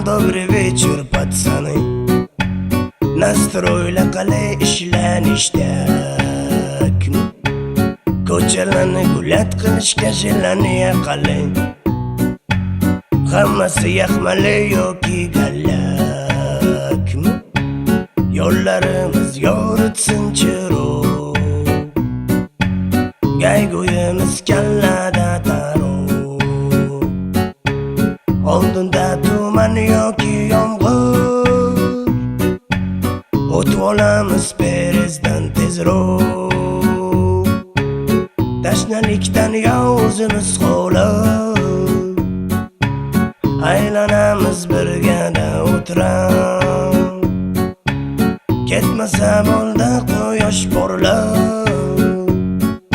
Добрый вечер, пацаны. Nastroyla qalay ishlanishdak. Ko'chalarni gullat qilishga jilaniya qalay. Hammasi yaxmali yoki gallak. Yo'llarimiz yoritsin chiroq. Gayguyimiz kallada taroq. Oldinda tuman yoki yomg'ir. O'tib olamiz perezdan tezroq. Tashnalikdan o'zimiz xo'lab aylanamiz birgada o'tirib. Ketmasa bo'ldi quyosh porlab.